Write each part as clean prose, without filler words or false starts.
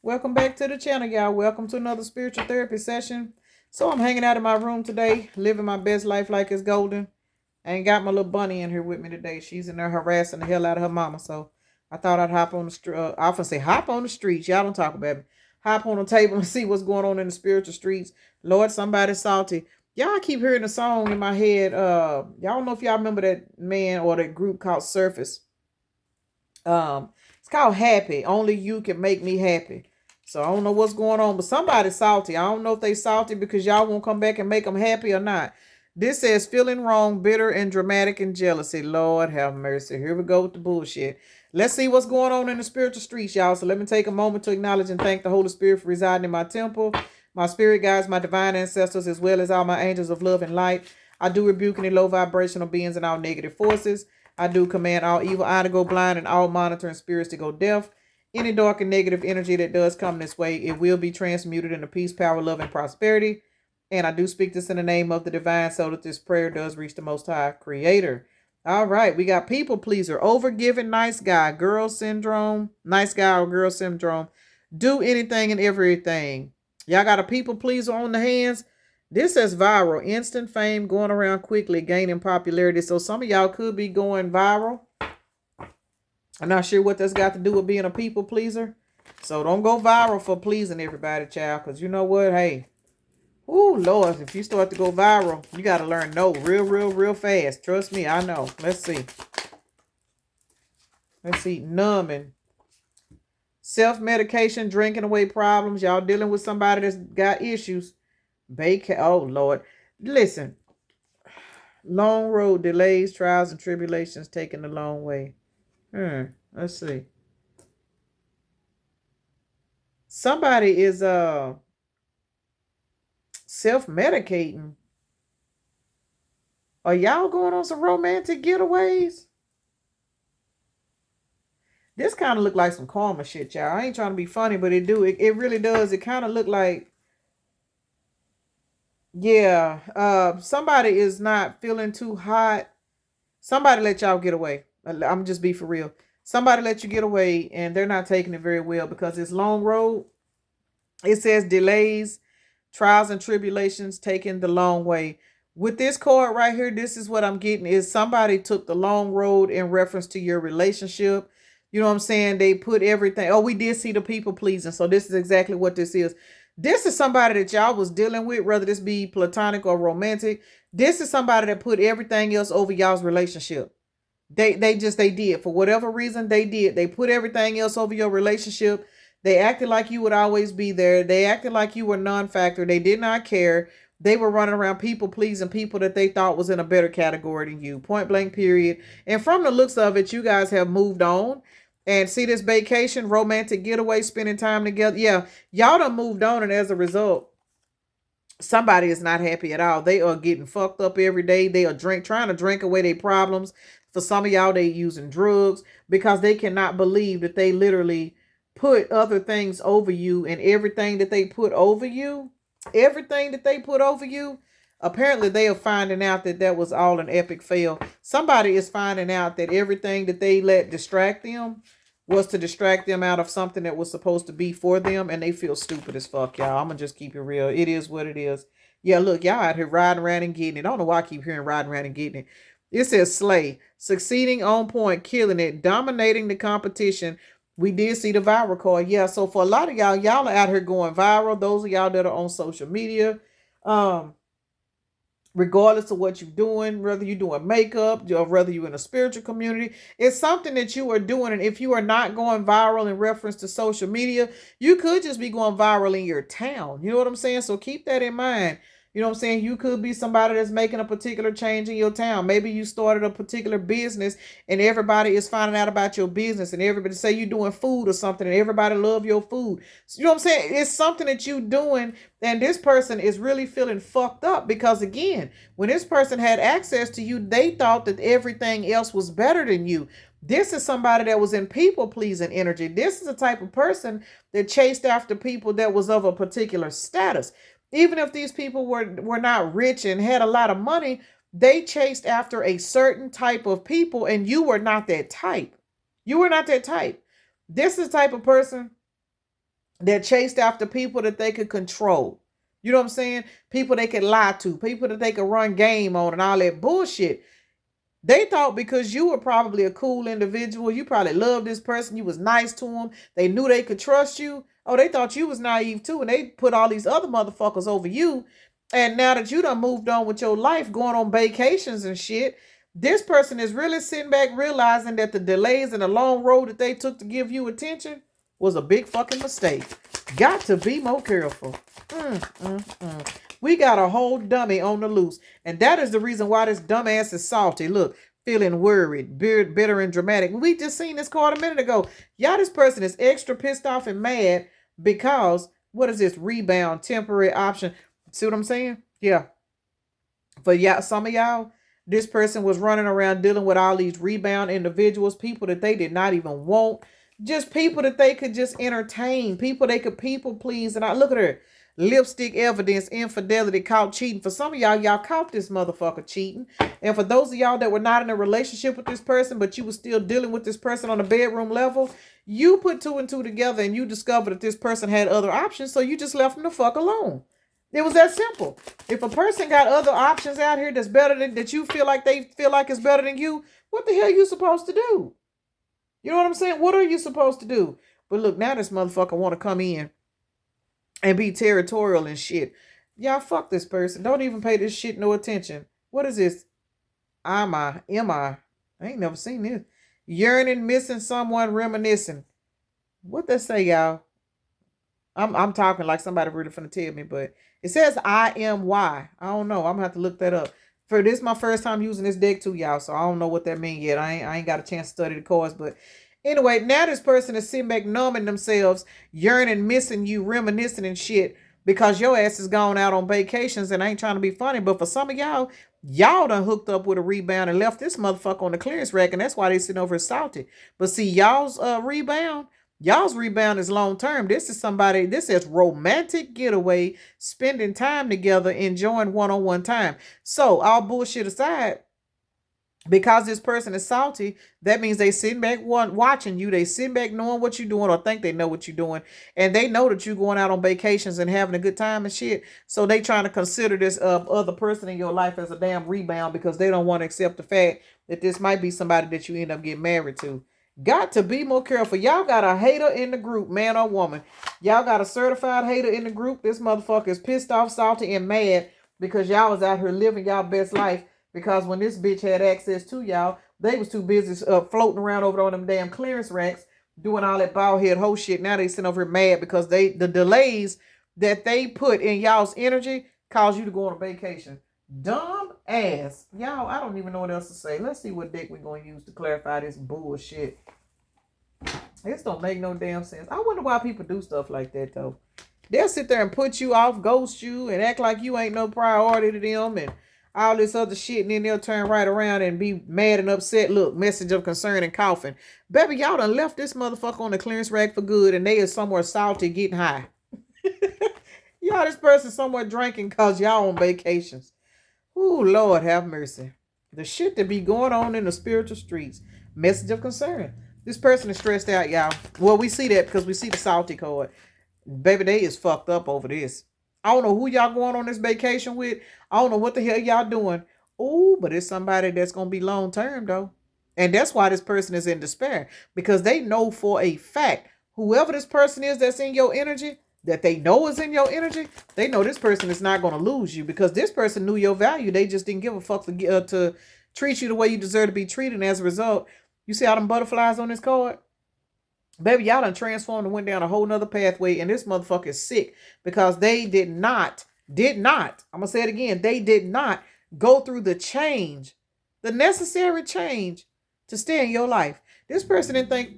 Welcome back to the channel, y'all. Welcome to another spiritual therapy session. So I'm hanging out in my room today, living my best life like it's golden. I ain't got my little bunny in here with me today. She's in there harassing the hell out of her mama. So I thought I'd hop on the street. I often say hop on the streets. Y'all don't talk about me. Hop on the table and see what's going on in the spiritual streets. Lord, somebody's salty. Y'all keep hearing a song in my head. Y'all don't know if y'all remember that man or that group called Surface. It's called Happy. Only you can make me happy. So I don't know what's going on, but somebody's salty. I don't know if they salty because y'all won't come back and make them happy or not. This says feeling wrong, bitter, and dramatic and jealousy. Lord have mercy. Here we go with the bullshit. Let's see what's going on in the spiritual streets, y'all. So let me take a moment to acknowledge and thank the Holy Spirit for residing in my temple, my spirit guides, my divine ancestors, as well as all my angels of love and light. I do rebuke any low vibrational beings and all negative forces. I do command all evil eye to go blind and all monitoring spirits to go deaf. Any dark and negative energy that does come this way, it will be transmuted into peace, power, love, and prosperity. And I do speak this in the name of the divine so that this prayer does reach the Most High Creator. All right, we got people pleaser, overgiving, nice guy, girl syndrome, nice guy or girl syndrome. Do anything and everything. Y'all got a people pleaser on the hands. This says viral, instant fame, going around quickly, gaining popularity. So some of y'all could be going viral. I'm not sure what that's got to do with being a people pleaser. So don't go viral for pleasing everybody, child. Because you know what? Hey, ooh, Lord, if you start to go viral, you got to learn no real fast. Trust me, I know. Let's see. Let's see. Numbing. Self-medication, drinking away problems. Y'all dealing with somebody that's got issues. Oh, Lord. Listen. Long road delays, trials, and tribulations taking the long way. Let's see. Somebody is self-medicating. Are y'all going on some romantic getaways? This kind of look like some karma shit, y'all. I ain't trying to be funny, but it do. It really does. It kind of look like, yeah, somebody is not feeling too hot. Somebody let y'all get away. I'm just be for real. Somebody let you get away and they're not taking it very well because it's long road. It says delays, trials, and tribulations taking the long way. With this card right here, this is what I'm getting is somebody took the long road in reference to your relationship. You know what I'm saying? They put everything. Oh, we did see the people pleasing. So this is exactly what this is. This is somebody that y'all was dealing with, whether this be platonic or romantic. This is somebody that put everything else over y'all's relationship. They did. For whatever reason, they did. They put everything else over your relationship. They acted like you would always be there. They acted like you were non-factor. They did not care. They were running around people pleasing people that they thought was in a better category than you. Point blank, period. And from the looks of it, you guys have moved on. And see this vacation, romantic getaway, spending time together. Yeah, y'all done moved on. And as a result, somebody is not happy at all. They are getting fucked up every day. They are trying to drink away their problems. For some of y'all, they using drugs because they cannot believe that they literally put other things over you, and everything that they put over you, apparently they are finding out that that was all an epic fail. Somebody is finding out that everything that they let distract them was to distract them out of something that was supposed to be for them, and they feel stupid as fuck, y'all. I'm gonna just keep it real. It is what it is. Yeah, look, y'all out here riding around and getting it. I don't know why I keep hearing riding around and getting it. It says slay, succeeding on point, killing it, dominating the competition. We did see the viral card. Yeah, so for a lot of y'all are out here going viral. Those of y'all that are on social media, regardless of what you're doing, whether you're doing makeup or whether you're in a spiritual community, it's something that you are doing. And if you are not going viral in reference to social media, you could just be going viral in your town. You know what I'm saying? So keep that in mind. You know what I'm saying? You could be somebody that's making a particular change in your town. Maybe you started a particular business and everybody is finding out about your business, and everybody say you're doing food or something and everybody love your food. So, you know what I'm saying? It's something that you doing, and this person is really feeling fucked up because, again, when this person had access to you, they thought that everything else was better than you. This is somebody that was in people pleasing energy. This is a type of person that chased after people that was of a particular status. Even if these people were not rich and had a lot of money, they chased after a certain type of people, and you were not that type. You were not that type. This is the type of person that chased after people that they could control. You know what I'm saying? People they could lie to, people that they could run game on and all that bullshit. They thought because you were probably a cool individual, you probably loved this person, you was nice to them, they knew they could trust you. Oh, they thought you was naive too, and they put all these other motherfuckers over you. And now that you done moved on with your life, going on vacations and shit, this person is really sitting back realizing that the delays and the long road that they took to give you attention was a big fucking mistake. Got to be more careful. We got a whole dummy on the loose. And that is the reason why this dumbass is salty. Look, feeling worried, bitter, and dramatic. We just seen this card a minute ago. Y'all, this person is extra pissed off and mad because, what is this? Rebound, temporary option. See what I'm saying? Yeah. For y'all, some of y'all, this person was running around dealing with all these rebound individuals, people that they did not even want. Just people that they could just entertain, people they could people please. And I look at her, lipstick evidence, infidelity, caught cheating. For some of y'all, y'all caught this motherfucker cheating. And for those of y'all that were not in a relationship with this person, but you were still dealing with this person on a bedroom level, you put two and two together and you discovered that this person had other options, so you just left them the fuck alone. It was that simple. If a person got other options out here that's better than, that you feel like they feel like it's better than you, what the hell are you supposed to do? You know what I'm saying? What are you supposed to do? But look, now this motherfucker want to come in and be territorial and shit. Y'all, fuck this person. Don't even pay this shit no attention. What is this? Am I? I ain't never seen this. Yearning, missing someone, reminiscing. What they say, y'all? I'm talking like somebody really finna tell me, but it says I am why. I don't know. I'm gonna have to look that up. For this is my first time using this deck too, y'all. So I don't know what that means yet. I ain't got a chance to study the cards, but anyway, now this person is sitting back numbing themselves, yearning, missing you, reminiscing and shit because your ass is gone out on vacations and I ain't trying to be funny. But for some of y'all, y'all done hooked up with a rebound and left this motherfucker on the clearance rack, and that's why they sitting over here salty. But see, y'all's rebound is long term. This is somebody, this is romantic getaway, spending time together, enjoying one-on-one time. So all bullshit aside, because this person is salty, that means they sitting back watching you. They sitting back knowing what you're doing or think they know what you're doing. And they know that you're going out on vacations and having a good time and shit. So they trying to consider this other person in your life as a damn rebound because they don't want to accept the fact that this might be somebody that you end up getting married to. Got to be more careful. Y'all got a hater in the group, man or woman. Y'all got a certified hater in the group. This motherfucker is pissed off, salty, and mad because y'all was out here living y'all best life. Because when this bitch had access to y'all, they was too busy floating around over on them damn clearance racks, doing all that bald head whole shit. Now they sitting over here mad because the delays that they put in y'all's energy caused you to go on a vacation. Dumb ass. Y'all, I don't even know what else to say. Let's see what deck we're going to use to clarify this bullshit. This don't make no damn sense. I wonder why people do stuff like that, though. They'll sit there and put you off, ghost you, and act like you ain't no priority to them, and all this other shit, and then they'll turn right around and be mad and upset. Look, message of concern and coughing. Baby, y'all done left this motherfucker on the clearance rack for good, and they is somewhere salty getting high. Y'all, this person somewhere drinking because y'all on vacations. Ooh, Lord have mercy. The shit that be going on in the spiritual streets. Message of concern. This person is stressed out, y'all. Well, we see that because we see the salty card. Baby, they is fucked up over this. I don't know who y'all going on this vacation with. I don't know what the hell y'all doing. Ooh, but it's somebody that's going to be long term, though. And that's why this person is in despair. Because they know for a fact, whoever this person is that's in your energy, that they know is in your energy, they know this person is not going to lose you because this person knew your value. They just didn't give a fuck to treat you the way you deserve to be treated. And as a result, you see all them butterflies on this card? Baby, y'all done transformed and went down a whole nother pathway, and this motherfucker is sick because they did not, I'm going to say it again, they did not go through the change, the necessary change to stay in your life. This person didn't think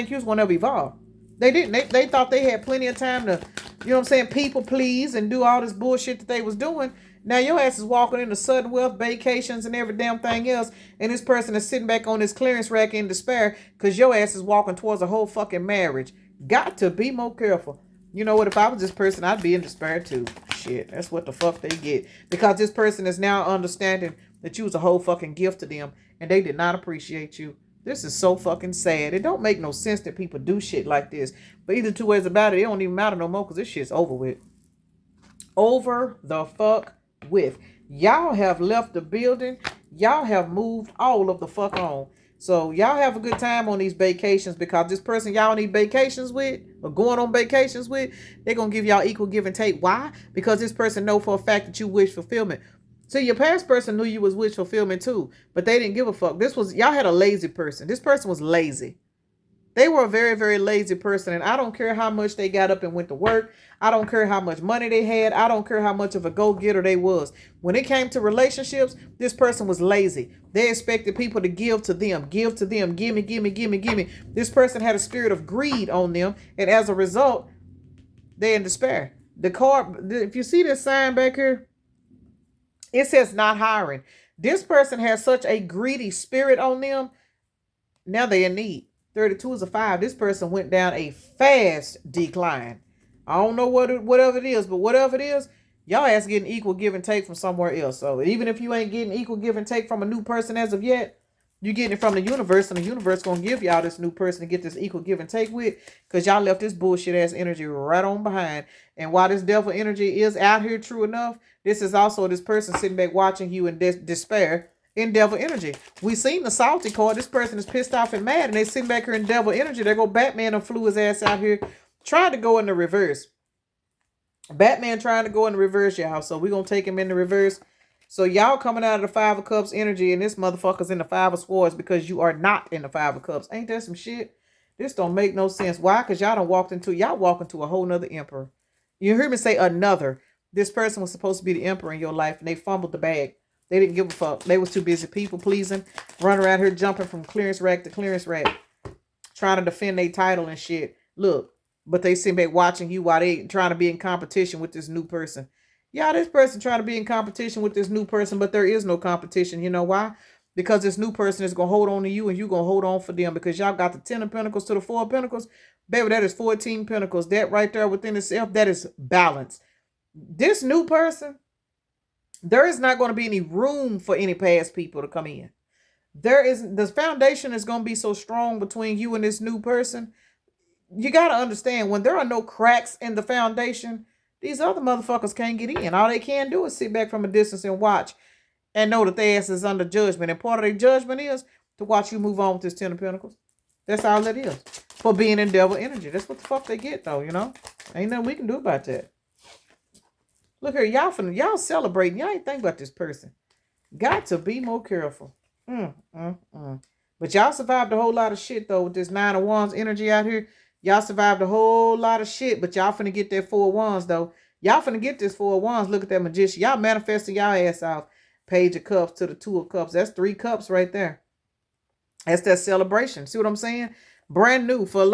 you was going to ever evolve. They didn't. They thought they had plenty of time to, you know what I'm saying, people please and do all this bullshit that they was doing. Now your ass is walking into sudden wealth, vacations, and every damn thing else, and this person is sitting back on this clearance rack in despair because your ass is walking towards a whole fucking marriage. Got to be more careful. You know what? If I was this person, I'd be in despair too. Shit, that's what the fuck they get. Because this person is now understanding that you was a whole fucking gift to them, and they did not appreciate you. This is so fucking sad. It don't make no sense that people do shit like this. But either two ways about it, it don't even matter no more because this shit's over with. Over the fuck with. Y'all have left the building. Y'all have moved all of the fuck on. So y'all have a good time on these vacations because this person y'all need vacations with or going on vacations with, they're going to give y'all equal give and take. Why? Because this person know for a fact that you wish fulfillment. So your past person knew you was wish fulfillment too, but they didn't give a fuck. This was, y'all had a lazy person. This person was lazy. They were a very, very lazy person, and I don't care how much they got up and went to work. I don't care how much money they had. I don't care how much of a go-getter they was. When it came to relationships, this person was lazy. They expected people to give to them, give me, give me, give me, give me. This person had a spirit of greed on them, and as a result, they're in despair. The card, if you see this sign back here, it says not hiring. This person has such a greedy spirit on them. Now they're in need. 32 is a 5. This person went down a fast decline. I don't know whatever it is, but whatever it is, y'all ass getting equal give and take from somewhere else. So even if you ain't getting equal give and take from a new person as of yet, you're getting it from the universe, and the universe gonna give y'all this new person to get this equal give and take with, because y'all left this bullshit ass energy right on behind. And while this devil energy is out here, true enough, this is also this person sitting back watching you in despair. In devil energy. We seen the salty card. This person is pissed off and mad, and they sitting back here in devil energy. There go Batman and flew his ass out here trying to go in the reverse. Batman trying to go in the reverse, y'all. So we're going to take him in the reverse. So y'all coming out of the 5 of Cups energy, and this motherfucker's in the 5 of Swords because you are not in the 5 of Cups. Ain't that some shit? This don't make no sense. Why? Because y'all walk into a whole nother emperor. You hear me say another. This person was supposed to be the emperor in your life, and they fumbled the bag. They didn't give a fuck. They was too busy people pleasing, running around here jumping from clearance rack to clearance rack, trying to defend their title and shit. Look, but they sit back watching you while they trying to be in competition with this new person. Yeah, this person trying to be in competition with this new person, but there is no competition. You know why? Because this new person is going to hold on to you, and you going to hold on for them, because y'all got the 10 of Pentacles to the 4 of Pentacles. Baby, that is 14 Pentacles. That right there within itself, that is balance. This new person, there is not going to be any room for any past people to come in. The foundation is going to be so strong between you and this new person. You got to understand, when there are no cracks in the foundation, these other motherfuckers can't get in. All they can do is sit back from a distance and watch and know that their ass is under judgment. And part of their judgment is to watch you move on with this 10 of Pentacles. That's all it is. For being in devil energy. That's what the fuck they get, though, you know? Ain't nothing we can do about that. Look here, y'all celebrating. Y'all ain't think about this person. Got to be more careful. But y'all survived a whole lot of shit, though, with this 9 of Wands energy out here. Y'all survived a whole lot of shit, but y'all finna get that 4 of Wands, though. Y'all finna get this 4 of Wands. Look at that Magician. Y'all manifesting y'all ass off. Page of Cups to the 2 of Cups. That's 3 cups right there. That's that celebration. See what I'm saying? Brand new. For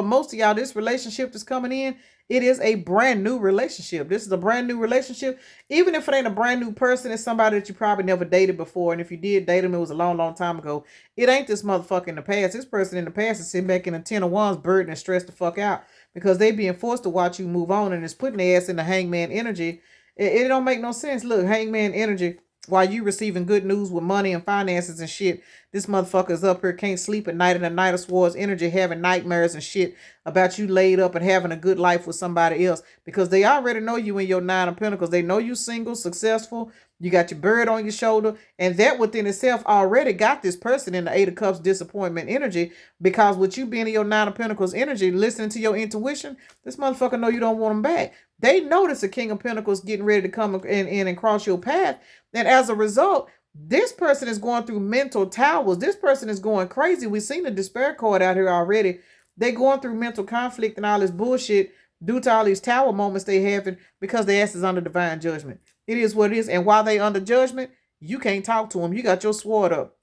most of y'all, this relationship that's coming in, it is a brand new relationship. This is a brand new relationship. Even if it ain't a brand new person, it's somebody that you probably never dated before. And if you did date them, it was a long, long time ago. It ain't this motherfucker in the past. This person in the past is sitting back in a 10 of Wands, burdened and stressed the fuck out because they being forced to watch you move on, and it's putting their ass in the hangman energy. It don't make no sense. Look, hangman energy. While you receiving good news with money and finances and shit, this motherfucker's up here, can't sleep at night in the 9 of Swords energy, having nightmares and shit about you laid up and having a good life with somebody else, because they already know you in your 9 of Pentacles. They know you single, successful, you got your bird on your shoulder, and that within itself already got this person in the 8 of Cups disappointment energy, because with you being in your 9 of Pentacles energy, listening to your intuition, this motherfucker know you don't want them back. They notice the King of Pentacles getting ready to come in and cross your path. And as a result, this person is going through mental towers. This person is going crazy. We've seen the despair card out here already. They're going through mental conflict and all this bullshit due to all these tower moments they having, because their ass is under divine judgment. It is what it is. And while they under judgment, you can't talk to them. You got your sword up.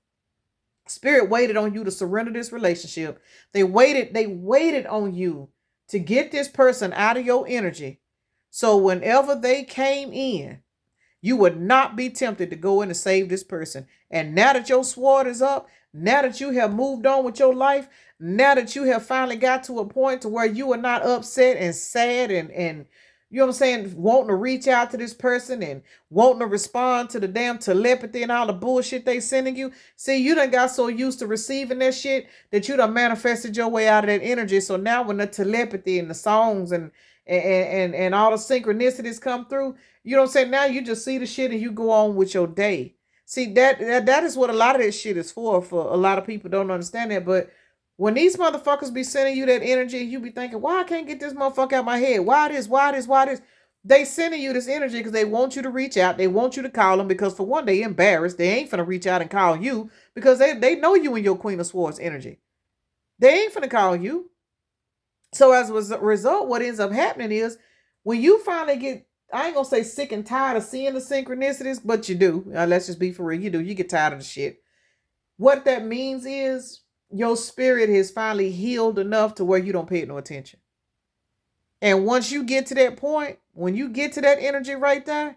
Spirit waited on you to surrender this relationship. They waited on you to get this person out of your energy. So whenever they came in, you would not be tempted to go in and save this person. And now that your sword is up, now that you have moved on with your life, now that you have finally got to a point to where you are not upset and sad and You know what I'm saying? Wanting to reach out to this person and wanting to respond to the damn telepathy and all the bullshit they sending you. See, you done got so used to receiving that shit that you done manifested your way out of that energy. So now when the telepathy and the songs and all the synchronicities come through, you know what I'm saying? Now you just see the shit and you go on with your day. See, that is what a lot of this shit is for a lot of people don't understand that. But when these motherfuckers be sending you that energy, you be thinking, why I can't get this motherfucker out of my head? Why this? Why this? Why this? They sending you this energy because they want you to reach out. They want you to call them because for one, they embarrassed. They ain't finna reach out and call you because they know you and your Queen of Swords energy. They ain't finna call you. So as a result, what ends up happening is when you finally get, I ain't gonna say sick and tired of seeing the synchronicities, but you do. Let's just be for real. You do. You get tired of the shit. What that means is your spirit is finally healed enough to where you don't pay it no attention. And once you get to that point, when you get to that energy right there,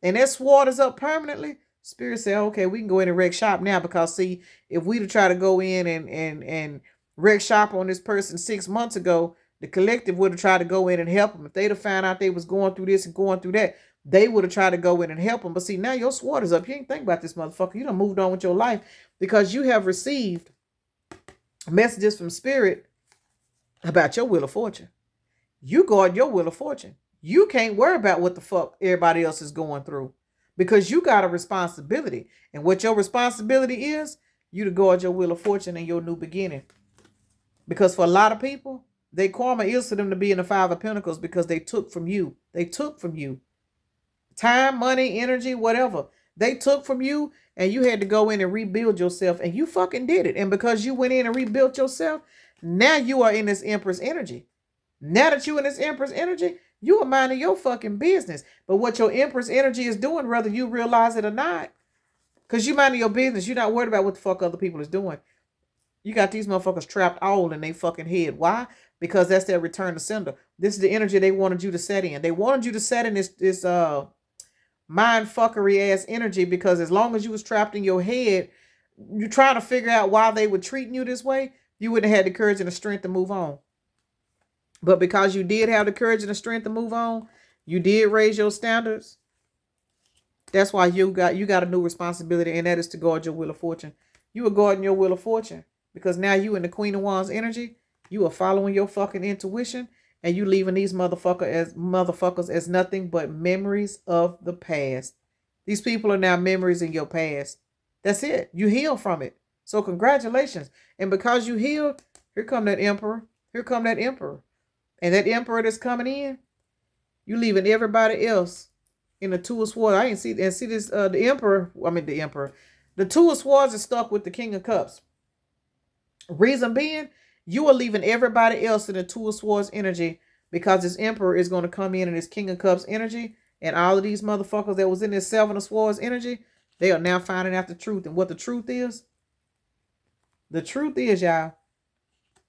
and that sword is up permanently, spirit say, okay, we can go in and wreck shop now. Because see, if we to try to go in and wreck shop on this person 6 months ago, the collective would have tried to go in and help them. If they'd have found out they was going through this and going through that, they would have tried to go in and help them. But see, now your sword is up. You ain't think about this motherfucker. You done moved on with your life because you have received messages from spirit about your wheel of fortune. You guard your wheel of fortune. You can't worry about what the fuck everybody else is going through because you got a responsibility. And what your responsibility is, you to guard your wheel of fortune and your new beginning. Because for a lot of people, their karma is for them to be in the Five of Pentacles because they took from you. They took from you. Time, money, energy, whatever. They took from you and you had to go in and rebuild yourself. And you fucking did it. And because you went in and rebuilt yourself, now you are in this Empress energy. Now that you in this Empress energy, you are minding your fucking business. But what your Empress energy is doing, whether you realize it or not, because you minding your business, you're not worried about what the fuck other people is doing. You got these motherfuckers trapped all in their fucking head. Why? Because that's their return to sender. This is the energy they wanted you to set in. They wanted you to set in this mind fuckery ass energy because as long as you was trapped in your head, you're trying to figure out why they were treating you this way, you wouldn't have had the courage and the strength to move on. But because you did have the courage and the strength to move on, you did raise your standards. That's why you got a new responsibility, and that is to guard your wheel of fortune. You are guarding your wheel of fortune because now you in the Queen of Wands energy. You are following your fucking intuition, and you leaving these motherfuckers as nothing but memories of the past. These people are now memories in your past. That's it. You heal from it. So congratulations. And because you healed, here come that emperor. Here come that emperor. And that emperor that's coming in, you leaving everybody else in the Two of Swords. I ain't see and see this. The emperor. The Two of Swords is stuck with the King of Cups. Reason being, you are leaving everybody else in the Two of Swords energy because this emperor is going to come in this King of Cups energy, and all of these motherfuckers that was in this Seven of Swords energy, they are now finding out the truth. And what the truth is, y'all,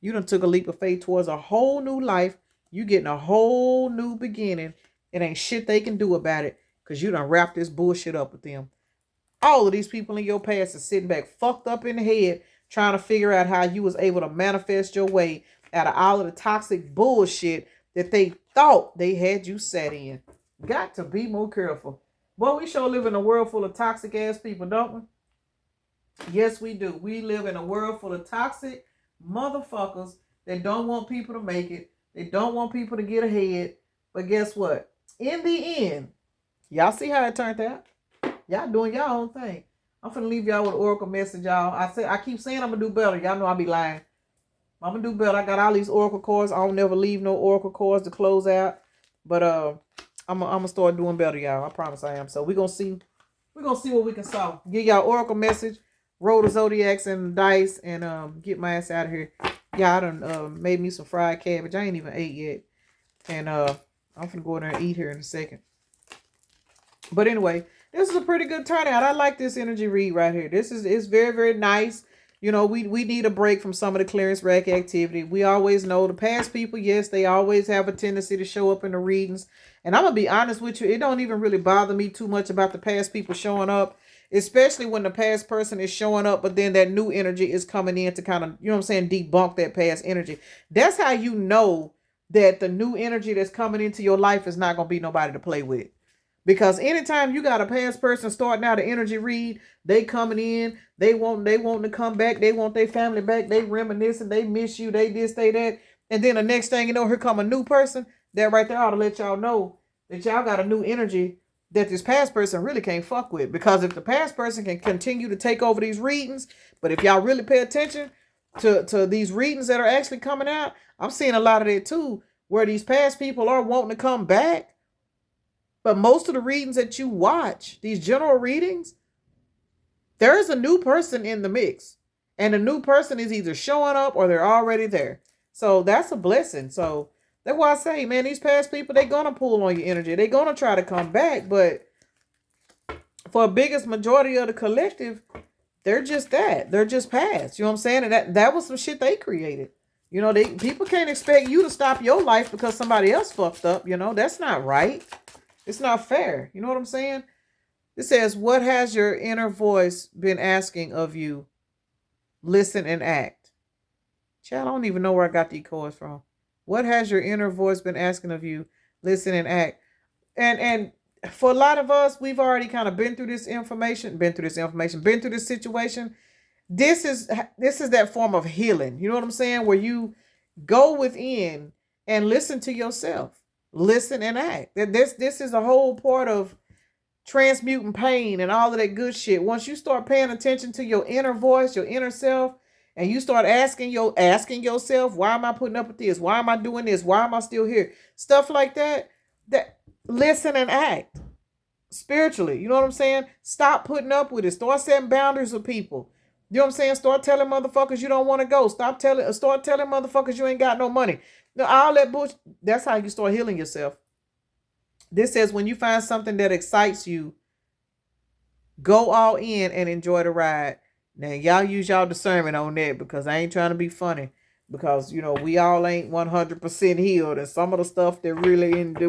you done took a leap of faith towards a whole new life. You getting a whole new beginning. It ain't shit they can do about it because you done wrapped this bullshit up with them. All of these people in your past are sitting back fucked up in the head trying to figure out how you was able to manifest your way out of all of the toxic bullshit that they thought they had you set in. Got to be more careful. Boy, we sure live in a world full of toxic ass people, don't we? Yes, we do. We live in a world full of toxic motherfuckers that don't want people to make it. They don't want people to get ahead. But guess what? In the end, y'all see how it turned out? Y'all doing y'all own thing. I'm finna leave y'all with an oracle message, y'all. I keep saying I'm gonna do better. Y'all know I be lying. I'm gonna do better. I got all these oracle cards. I don't never leave no oracle cards to close out. But I'm gonna start doing better, y'all. I promise I am. So we're gonna see what we can solve. Give y'all oracle message, roll the zodiacs and the dice, and get my ass out of here. Yeah, I done made me some fried cabbage. I ain't even ate yet. And I'm finna go in there and eat here in a second. But anyway, this is a pretty good turnout. I like this energy read right here. It's very, very nice. You know, we need a break from some of the clearance rack activity. We always know the past people, yes, they always have a tendency to show up in the readings. And I'm going to be honest with you, it don't even really bother me too much about the past people showing up, especially when the past person is showing up, but then that new energy is coming in to kind of, you know what I'm saying, debunk that past energy. That's how you know that the new energy that's coming into your life is not going to be nobody to play with. Because anytime you got a past person starting out an energy read, they coming in, they want to come back, they want their family back, they reminiscing, they miss you, they this, they that. And then the next thing you know, here come a new person. That right there ought to let y'all know that y'all got a new energy that this past person really can't fuck with. Because if the past person can continue to take over these readings, but if y'all really pay attention to these readings that are actually coming out, I'm seeing a lot of that too, where these past people are wanting to come back. But most of the readings that you watch, these general readings, there is a new person in the mix. And the new person is either showing up or they're already there. So that's a blessing. So that's why I say, man, these past people, they're going to pull on your energy. They're going to try to come back. But for the biggest majority of the collective, they're just that. They're just past. You know what I'm saying? And that was some shit they created. You know, people can't expect you to stop your life because somebody else fucked up. You know, that's not right. It's not fair. You know what I'm saying? It says, what has your inner voice been asking of you? Listen and act. Child, I don't even know where I got these chords from. What has your inner voice been asking of you? Listen and act. And for a lot of us, we've already kind of been through this situation. This is that form of healing. You know what I'm saying? Where you go within and listen to yourself. Listen and act. This is a whole part of transmuting pain and all of that good shit. Once you start paying attention to your inner voice, your inner self, and you start asking yourself, why am I putting up with this? Why am I doing this? Why am I still here? Stuff like that. That listen and act spiritually. You know what I'm saying? Stop putting up with it. Start setting boundaries with people. You know what I'm saying? Start telling motherfuckers you don't want to go. Start telling motherfuckers you ain't got no money. No, all that bullshit. That's how you start healing yourself. This says when you find something that excites you, go all in and enjoy the ride. Now, y'all use y'all discernment on that because I ain't trying to be funny. Because, you know, we all ain't 100% healed. And some of the stuff that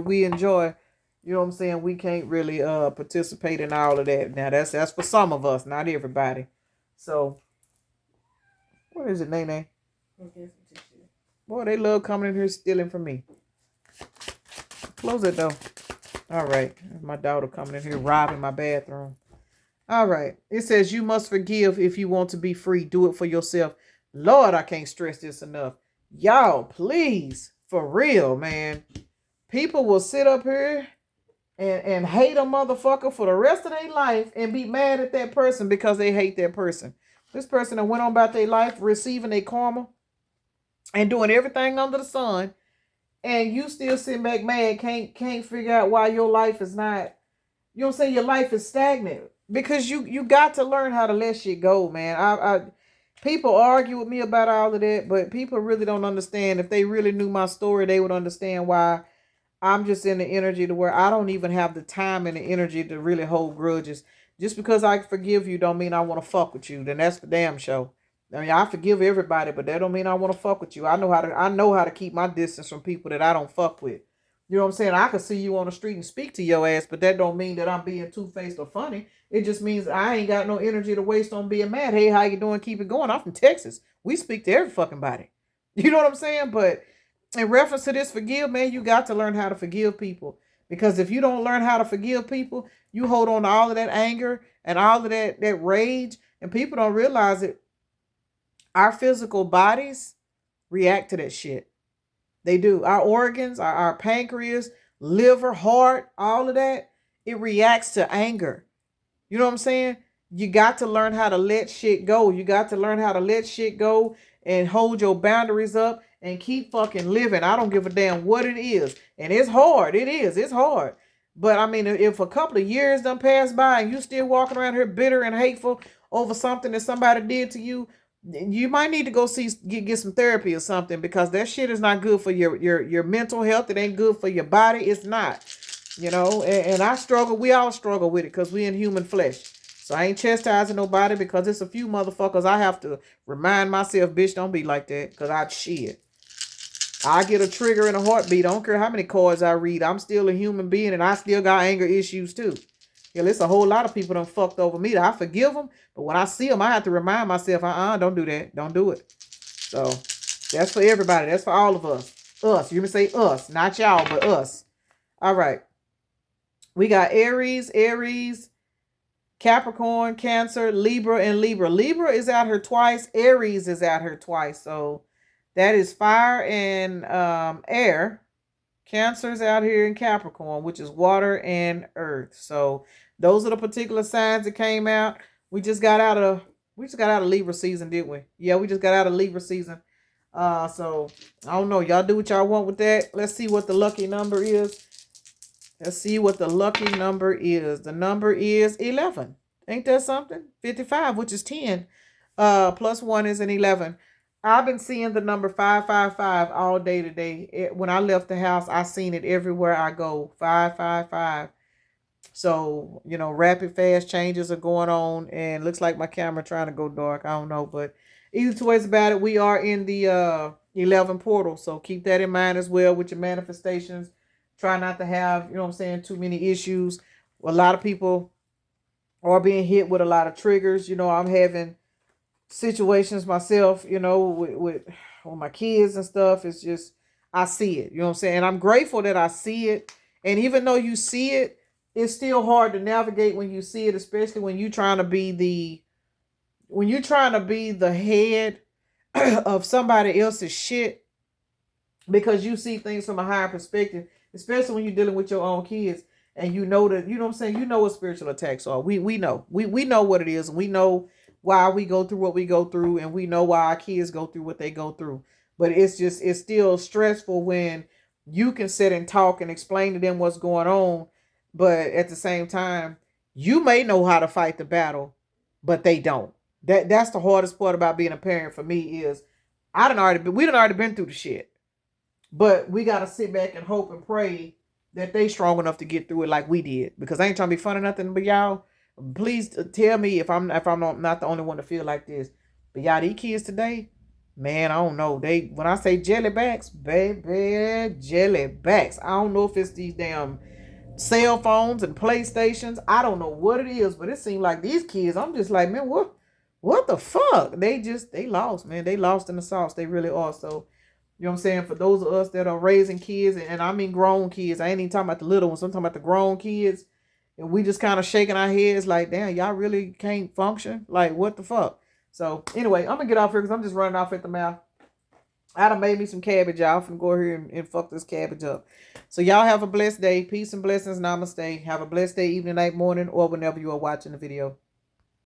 we enjoy, you know what I'm saying, we can't really participate in all of that. Now, that's for some of us, not everybody. So, what is it, Nene? Boy, they love coming in here stealing from me. Close it, though. All right. My daughter coming in here robbing my bathroom. All right. It says you must forgive if you want to be free. Do it for yourself. Lord, I can't stress this enough. Y'all, please, for real, man. People will sit up here and hate a motherfucker for the rest of their life and be mad at that person because they hate that person. This person that went on about their life receiving their karma and doing everything under the sun, and you still sitting back mad, can't figure out why your life is not, you know what I'm saying, your life is stagnant. Because you got to learn how to let shit go, man. People argue with me about all of that, but people really don't understand. If they really knew my story, they would understand why I'm just in the energy to where I don't even have the time and the energy to really hold grudges. Just because I forgive you don't mean I want to fuck with you. Then that's the damn show. I mean, I forgive everybody, but that don't mean I want to fuck with you. I know how to keep my distance from people that I don't fuck with. You know what I'm saying? I could see you on the street and speak to your ass, but that don't mean that I'm being two-faced or funny. It just means I ain't got no energy to waste on being mad. Hey, how you doing? Keep it going. I'm from Texas. We speak to every fucking body. You know what I'm saying? But in reference to this forgive, man, you got to learn how to forgive people. Because if you don't learn how to forgive people, you hold on to all of that anger and all of that rage, and people don't realize it. Our physical bodies react to that shit. They do. Our organs, our pancreas, liver, heart, all of that, it reacts to anger. You know what I'm saying? You got to learn how to let shit go. You got to learn how to let shit go and hold your boundaries up and keep fucking living. I don't give a damn what it is. And it's hard. It is. It's hard. But I mean, if a couple of years done passed by and you still walking around here bitter and hateful over something that somebody did to you, you might need to go get some therapy or something, because that shit is not good for your mental health. It ain't good for your body. It's not, you know, and I struggle. We all struggle with it because we in human flesh. So I ain't chastising nobody, because it's a few motherfuckers I have to remind myself, bitch, don't be like that, because I get a trigger in a heartbeat. I don't care how many cards I read. I'm still a human being and I still got anger issues too. Yeah, there's a whole lot of people done fucked over me. I forgive them, but when I see them, I have to remind myself, don't do that. Don't do it. So that's for everybody. That's for all of us. Us. You say us, not y'all, but us. All right. We got Aries, Capricorn, Cancer, Libra, and Libra. Libra is out here twice. Aries is out here twice. So that is fire and air. Cancer's out here in Capricorn, which is water and earth. So those are the particular signs that came out. We just got out of Libra season, didn't we? Yeah, we just got out of Libra season. So I don't know. Y'all do what y'all want with that. Let's see what the lucky number is. Let's see what the lucky number is. The number is 11. Ain't that something? 55, which is 10. Plus 1 is an 11. I've been seeing the number 555 all day today. When I left the house, I seen it everywhere I go. 555. So, rapid fast changes are going on, and looks like my camera trying to go dark. I don't know, but either two ways about it, we are in the 11 portal. So keep that in mind as well with your manifestations. Try not to have, too many issues. A lot of people are being hit with a lot of triggers. I'm having situations myself, with my kids and stuff. It's just, I see it, and I'm grateful that I see it. And even though you see it, it's still hard to navigate when you see it, especially when you're trying to be the head of somebody else's shit, because you see things from a higher perspective, especially when you're dealing with your own kids. And you know that, what spiritual attacks are. We know. We know what it is. We know why we go through what we go through, and we know why our kids go through what they go through. But it's still stressful when you can sit and talk and explain to them what's going on, but at the same time, you may know how to fight the battle, but they don't. That's the hardest part about being a parent for me is we done already been through the shit. But we gotta sit back and hope and pray that they strong enough to get through it like we did. Because I ain't trying to be funny or nothing, but y'all, please tell me if I'm not the only one to feel like this. But y'all, these kids today, man, I don't know. When I say jellybacks, baby, jellybacks. I don't know if it's these damn cell phones and PlayStations. I don't know what it is, but it seems like these kids, I'm just like, man, what the fuck? They lost, man. They lost in the sauce. They really are. So, you know what I'm saying? For those of us that are raising kids, and I mean grown kids, I ain't even talking about the little ones. I'm talking about the grown kids. And we just kind of shaking our heads like, damn, y'all really can't function? Like, what the fuck? So, anyway, I'm going to get off here because I'm just running off at the mouth. I done made me some cabbage. Y'all finna go here and fuck this cabbage up. So, y'all have a blessed day. Peace and blessings. Namaste. Have a blessed day, evening, night, morning, or whenever you are watching the video.